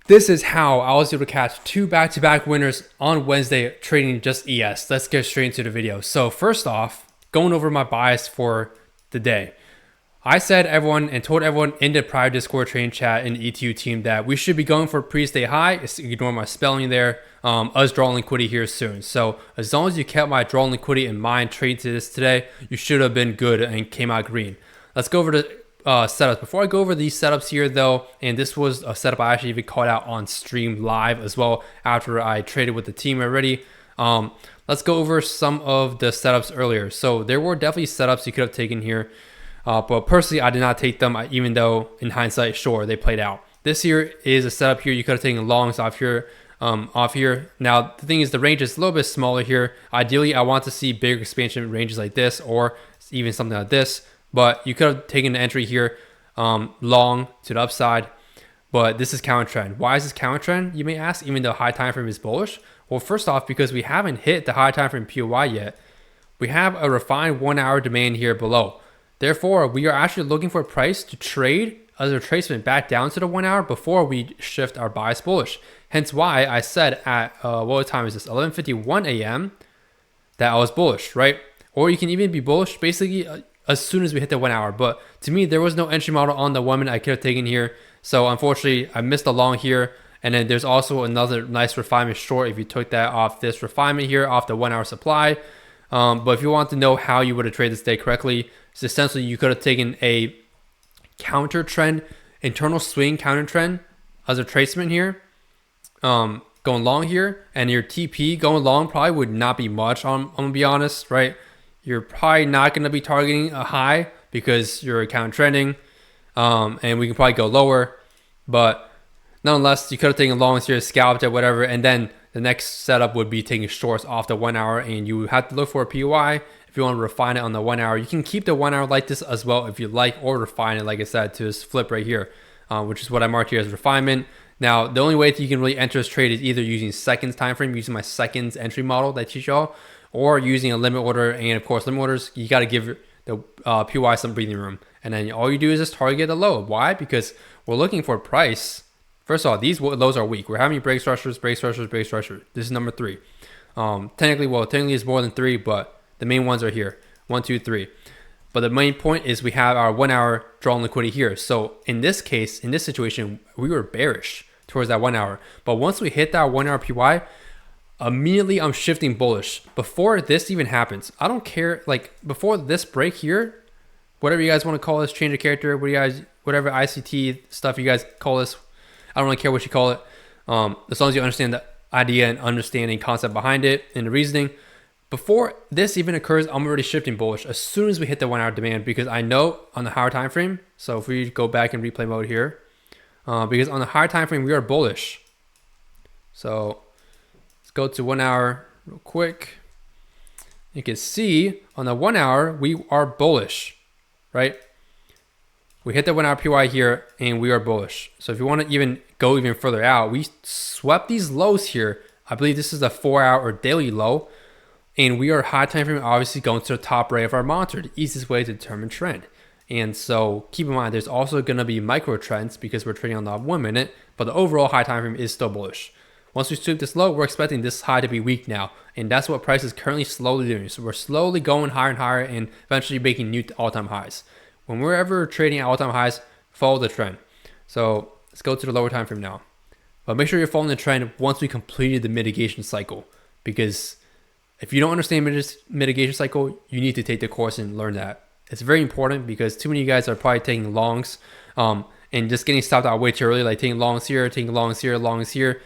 This is how I was able to catch 2 back-to-back winners on Wednesday trading just ES. Let's get straight into the video. So first off, going over my bias for the day. I said everyone and told everyone in the prior Discord trading chat in the ETU team that we should be going for previous day high. Ignore my spelling there. Us drawing liquidity here soon. So as long as you kept my drawing liquidity in mind trading to this today, you should have been good and came out green. Let's go over the setups. Before I go over these setups here though, and this was a setup I actually even called out on stream live as well after I traded with the team already. Let's go over some of the setups earlier. So there were definitely setups you could have taken here. But personally, I did not take them, even though in hindsight, sure, they played out. This here is a setup here. You could have taken longs off here. Now, the thing is, the range is a little bit smaller here. Ideally, I want to see bigger expansion ranges like this or even something like this. But you could have taken an entry here long to the upside. But this is counter trend. Why is this counter trend, you may ask, even though high time frame is bullish? Well, first off, because we haven't hit the high time frame POY yet. We have a refined 1 hour demand here below. Therefore, we are actually looking for a price to trade as a retracement back down to the 1 hour before we shift our bias bullish. Hence why I said at, what time is this? 11:51 a.m. that I was bullish, right? Or you can even be bullish basically as soon as we hit the 1 hour. But to me, there was no entry model on the 1 minute I could have taken here. So unfortunately, I missed a long here. And then there's also another nice refinement short if you took that off this refinement here, off the 1 hour supply. But if you want to know how you would have traded this day correctly, so essentially you could have taken a counter trend, internal swing counter trend as a retracement here, going long here, and your TP going long probably would not be much. I'm gonna be honest, right? You're probably not gonna be targeting a high because you're counter trending, and we can probably go lower, but nonetheless, you could have taken longs here, scalped it, whatever, and then the next setup would be taking shorts off the 1 hour, and you would have to look for a POI. If you want to refine it on the 1 hour, you can keep the 1 hour like this as well if you like, or refine it, like I said, to this flip right here, which is what I marked here as refinement. Now, the only way that you can really enter this trade is either using seconds time frame, using my seconds entry model that I teach y'all, or using a limit order. And of course, limit orders, you got to give the POI some breathing room. And then all you do is just target a low. Why? Because we're looking for a price. First of all, these lows are weak. We're having break structures, break structures, break structure. This is number 3. Technically it's more than 3, but the main ones are here. 1, 2, 3. But the main point is we have our 1 hour drawn liquidity here. So in this case, in this situation, we were bearish towards that 1 hour. But once we hit that 1 hour PY, immediately I'm shifting bullish. Before this even happens, I don't care. Like before this break here, whatever you guys want to call this, change of character, whatever ICT stuff you guys call this, I don't really care what you call it. As long as you understand the idea and understanding concept behind it and the reasoning. Before this even occurs, I'm already shifting bullish as soon as we hit the 1 hour demand, because I know on the higher time frame. So if we go back in replay mode here, because on the higher time frame we are bullish. So let's go to 1 hour real quick. You can see on the 1 hour we are bullish, right? We hit the 1 hour PY here and we are bullish. So if you want to even go even further out, we swept these lows here. I believe this is a 4 hour or daily low. And we are high time frame, obviously going to the top right of our monitor, the easiest way to determine trend. And so keep in mind, there's also going to be micro trends because we're trading on the 1 minute, but the overall high time frame is still bullish. Once we sweep this low, we're expecting this high to be weak now. And that's what price is currently slowly doing. So we're slowly going higher and higher and eventually making new all-time highs. When we're ever trading at all-time highs, follow the trend. So let's go to the lower time frame now. But make sure you're following the trend once we completed the mitigation cycle, because if you don't understand mitigation cycle, you need to take the course and learn that. It's very important because too many of you guys are probably taking longs and just getting stopped out way too early, like taking longs here, longs here,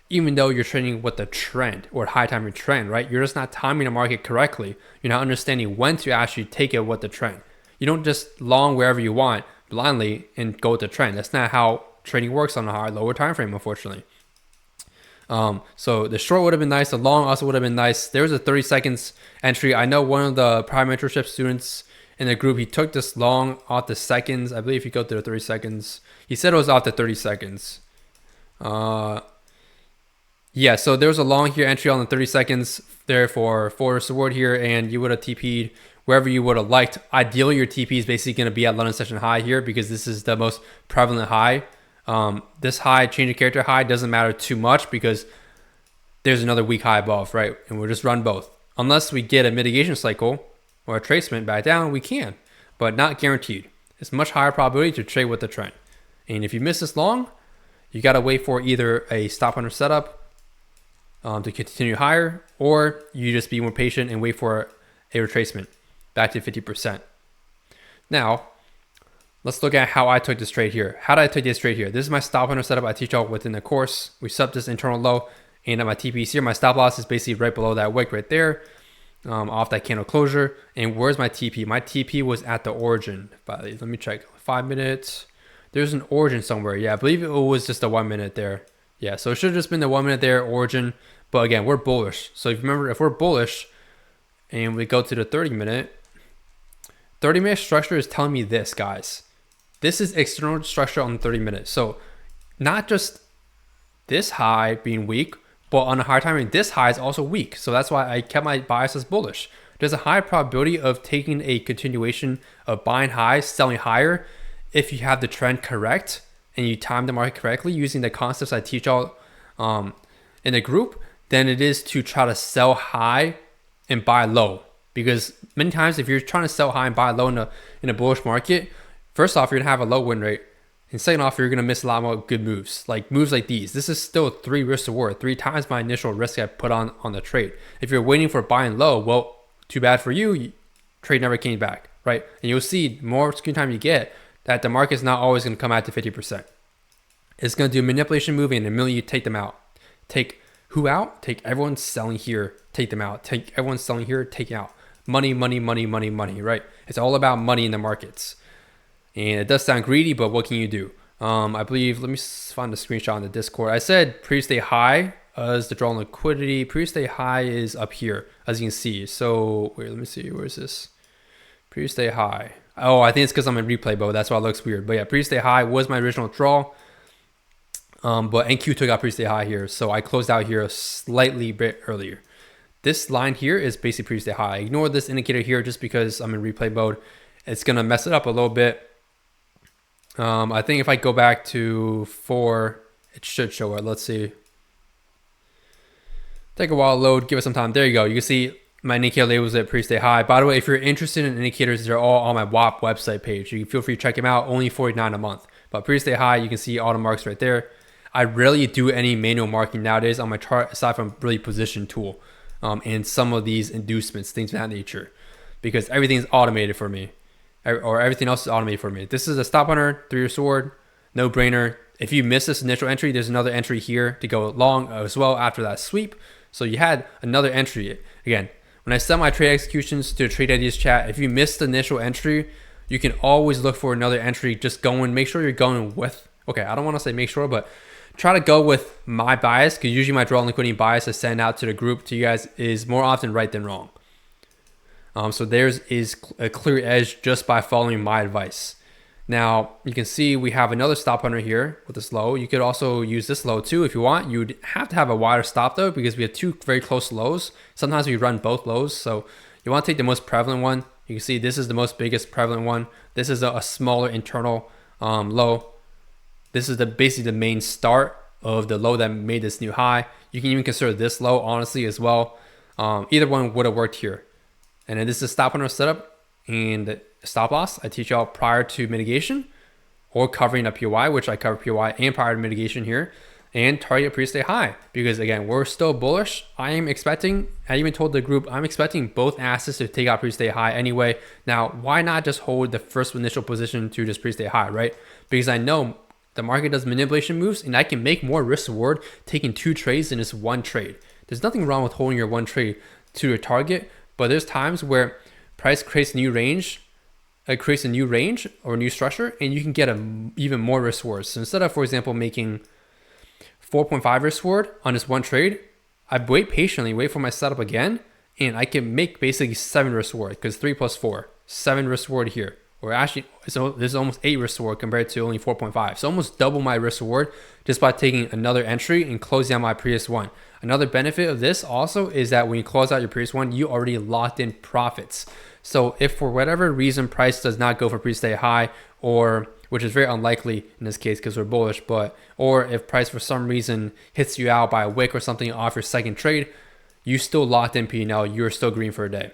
even though you're trading with the trend or high time trend, right? You're just not timing the market correctly. You're not understanding when to actually take it with the trend. You don't just long wherever you want blindly and go with the trend. That's not how trading works on a lower time frame, unfortunately. So the short would have been nice. The long also would have been nice. There was a 30 seconds entry. I know one of the prime mentorship students in the group, he took this long off the seconds. I believe if you go to the 30 seconds, he said it was off the 30 seconds. Yeah, so there was a long here entry on the 30 seconds there for support here, and you would have TP'd wherever you would have liked. Ideally, your TP is basically going to be at London session high here because this is the most prevalent high This high, change of character high, doesn't matter too much because there's another weak high above, right? And we'll just run both. Unless we get a mitigation cycle or a tracement back down, we can, but not guaranteed. It's much higher probability to trade with the trend. And if you miss this long, you got to wait for either a stop under setup to continue higher, or you just be more patient and wait for a retracement back to 50%. Now, let's look at how I took this trade here. How did I take this trade here? This is my stop under setup I teach y'all within the course. We sub this internal low, and at my TPs here, my stop loss is basically right below that wick right there, off that candle closure. And where's my TP? My TP was at the origin. Let me check. 5 minutes. There's an origin somewhere. Yeah, I believe it was just a 1 minute there. Yeah, so it should have just been the 1 minute there, origin. But again, we're bullish. So if you remember, if we're bullish and we go to the 30 minute structure is telling me this, guys. This is external structure on the 30 minutes. So not just this high being weak, but on a higher time frame, this high is also weak. So that's why I kept my bias as bullish. There's a high probability of taking a continuation of buying highs, selling higher, if you have the trend correct and you time the market correctly using the concepts I teach y'all in the group, than it is to try to sell high and buy low. Because many times if you're trying to sell high and buy low in a bullish market, first off, you're gonna have a low win rate. And second off, you're gonna miss a lot more good moves like these. This is still 3 risk to reward, 3 times my initial risk I put on the trade. If you're waiting for buying low, well, too bad for you, trade never came back, right? And you'll see more screen time you get that the market's not always gonna come out to 50%. It's gonna do a manipulation move, and the minute you take them out, take who out? Take everyone selling here, take them out. Take everyone selling here, take out. Money, money, money, money, money, right? It's all about money in the markets. And it does sound greedy, but what can you do? I believe, let me find the screenshot on the Discord. I said previous day high as the draw on liquidity. Previous day high is up here, as you can see. So, wait, let me see. Where is this? Previous day high. Oh, I think it's because I'm in replay mode. That's why it looks weird. But yeah, previous day high was my original draw. But NQ took out previous day high here. So I closed out here a slightly bit earlier. This line here is basically previous day high. Ignore this indicator here just because I'm in replay mode. It's going to mess it up a little bit. I think if I go back to 4, it should show it. Let's see. Take a while to load. Give it some time. There you go. You can see my indicator labels at previous day high. By the way, if you're interested in indicators, they're all on my WAP website page. You can feel free to check them out. Only $49 a month. But previous day high, you can see all the marks right there. I rarely do any manual marking nowadays on my chart aside from really position tool and some of these inducements, things of that nature, because everything's automated for me, or everything else is automated for me. This is a stop hunter, 3-year sword, no brainer. If you miss this initial entry, there's another entry here to go long as well after that sweep. So you had another entry. Again, when I send my trade executions to the Trade Ideas chat, if you missed the initial entry, you can always look for another entry. Just make sure you're going with, okay, I don't want to say make sure, but try to go with my bias, because usually my draw and liquidity bias I send out to the group to you guys is more often right than wrong. So theirs is a clear edge just by following my advice. Now you can see we have another stop hunter here with this low. You could also use this low too if you want. You'd have to have a wider stop though, because we have 2 very close lows. Sometimes we run both lows, so you want to take the most prevalent one. You can see this is the most biggest prevalent one. This is a smaller internal low. This is basically the main start of the low that made this new high. You can even consider this low honestly as well. Either one would have worked here. And then this is stop hunter setup and stop loss. I teach y'all prior to mitigation or covering a POI, which I cover POI and prior to mitigation here, and target previous day high. Because again, we're still bullish. I even told the group, I'm expecting both assets to take out previous day high anyway. Now, why not just hold the first initial position to just previous day high, right? Because I know the market does manipulation moves, and I can make more risk reward taking 2 trades than just 1 trade. There's nothing wrong with holding your 1 trade to your target, but there's times where price creates a new range, or a new structure, and you can get even more risk rewards. So instead of, for example, making 4.5 risk reward on this 1 trade, I wait patiently, wait for my setup again, and I can make basically 7 risk reward, because 3 plus 4, 7 risk reward here. Or actually, so this is almost 8 risk reward compared to only 4.5. So almost double my risk reward just by taking another entry and closing out my previous one. Another benefit of this also is that when you close out your previous one, you already locked in profits. So if for whatever reason price does not go for previous day high, or which is very unlikely in this case because we're bullish, or if price for some reason hits you out by a wick or something off your second trade, you still locked in P&L, you're still green for a day.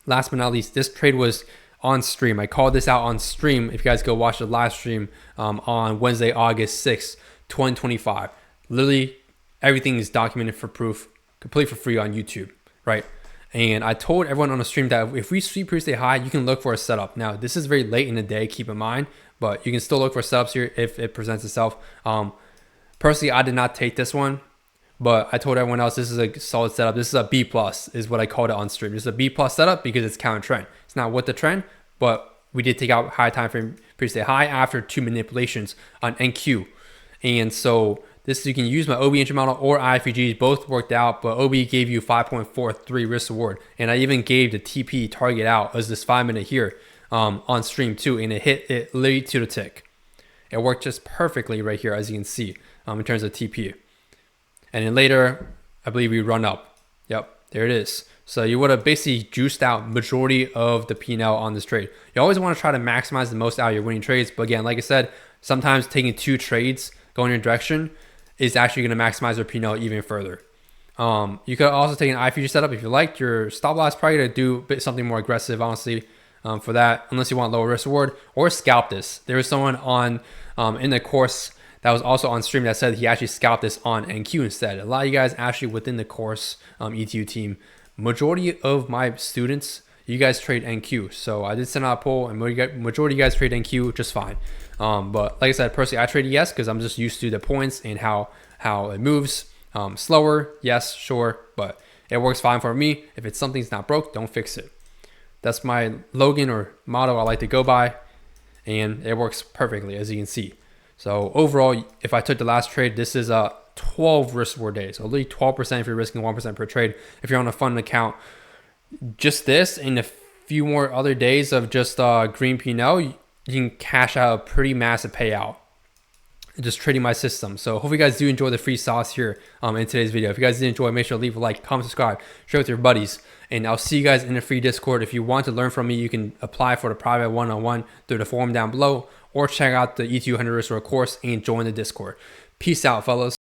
Last but not least, this trade was on stream. I called this out on stream. If you guys go watch the live stream on Wednesday, August 6th, 2025. Literally everything is documented for proof, completely for free on YouTube, right? And I told everyone on the stream that if we sweep previous day high, you can look for a setup. Now, this is very late in the day, keep in mind, but you can still look for setups here if it presents itself. Personally, I did not take this one, but I told everyone else this is a solid setup. This is a B plus is what I called it on stream. This is a B plus setup because it's counter trend. It's not with the trend, but we did take out high time frame previous day high after 2 manipulations on NQ. And so this, you can use my OB entry model or IFEGs, both worked out, but OB gave you 5.43 risk reward. And I even gave the TP target out as this 5 minute here on stream too, and it hit it literally to the tick. It worked just perfectly right here, as you can see, in terms of TP. And then later, I believe we run up. Yep, there it is. So you would have basically juiced out majority of the P&L on this trade. You always want to try to maximize the most out of your winning trades. But again, like I said, sometimes taking 2 trades going in your direction is actually going to maximize your P&L even further. You could also take an IFEG setup if you liked. Your stop loss probably to do something more aggressive, honestly, for that, unless you want lower risk reward, or scalp this. There was someone on in the course that was also on stream that said he actually scalped this on NQ instead. A lot of you guys actually within the course ETU team, majority of my students, you guys trade NQ. So I did send out a poll and majority of you guys trade NQ just fine. But like I said, personally, I trade ES because I'm just used to the points and how it moves. Slower, yes, sure, but it works fine for me. If it's something's not broke, don't fix it. That's my Logan or motto I like to go by, and it works perfectly, as you can see. So overall, if I took the last trade, this is a 12 risk reward days. So only 12% if you're risking 1% per trade. If you're on a fund account, just this and a few more other days of just green P&L, you can cash out a pretty massive payout just trading my system. So hope you guys do enjoy the free sauce here in today's video. If you guys did enjoy, make sure to leave a like, comment, subscribe, share with your buddies, and I'll see you guys in the free Discord. If you want to learn from me, you can apply for the private one-on-one through the forum down below, or check out the ETU 100 risk reward course and join the Discord. Peace out, fellas.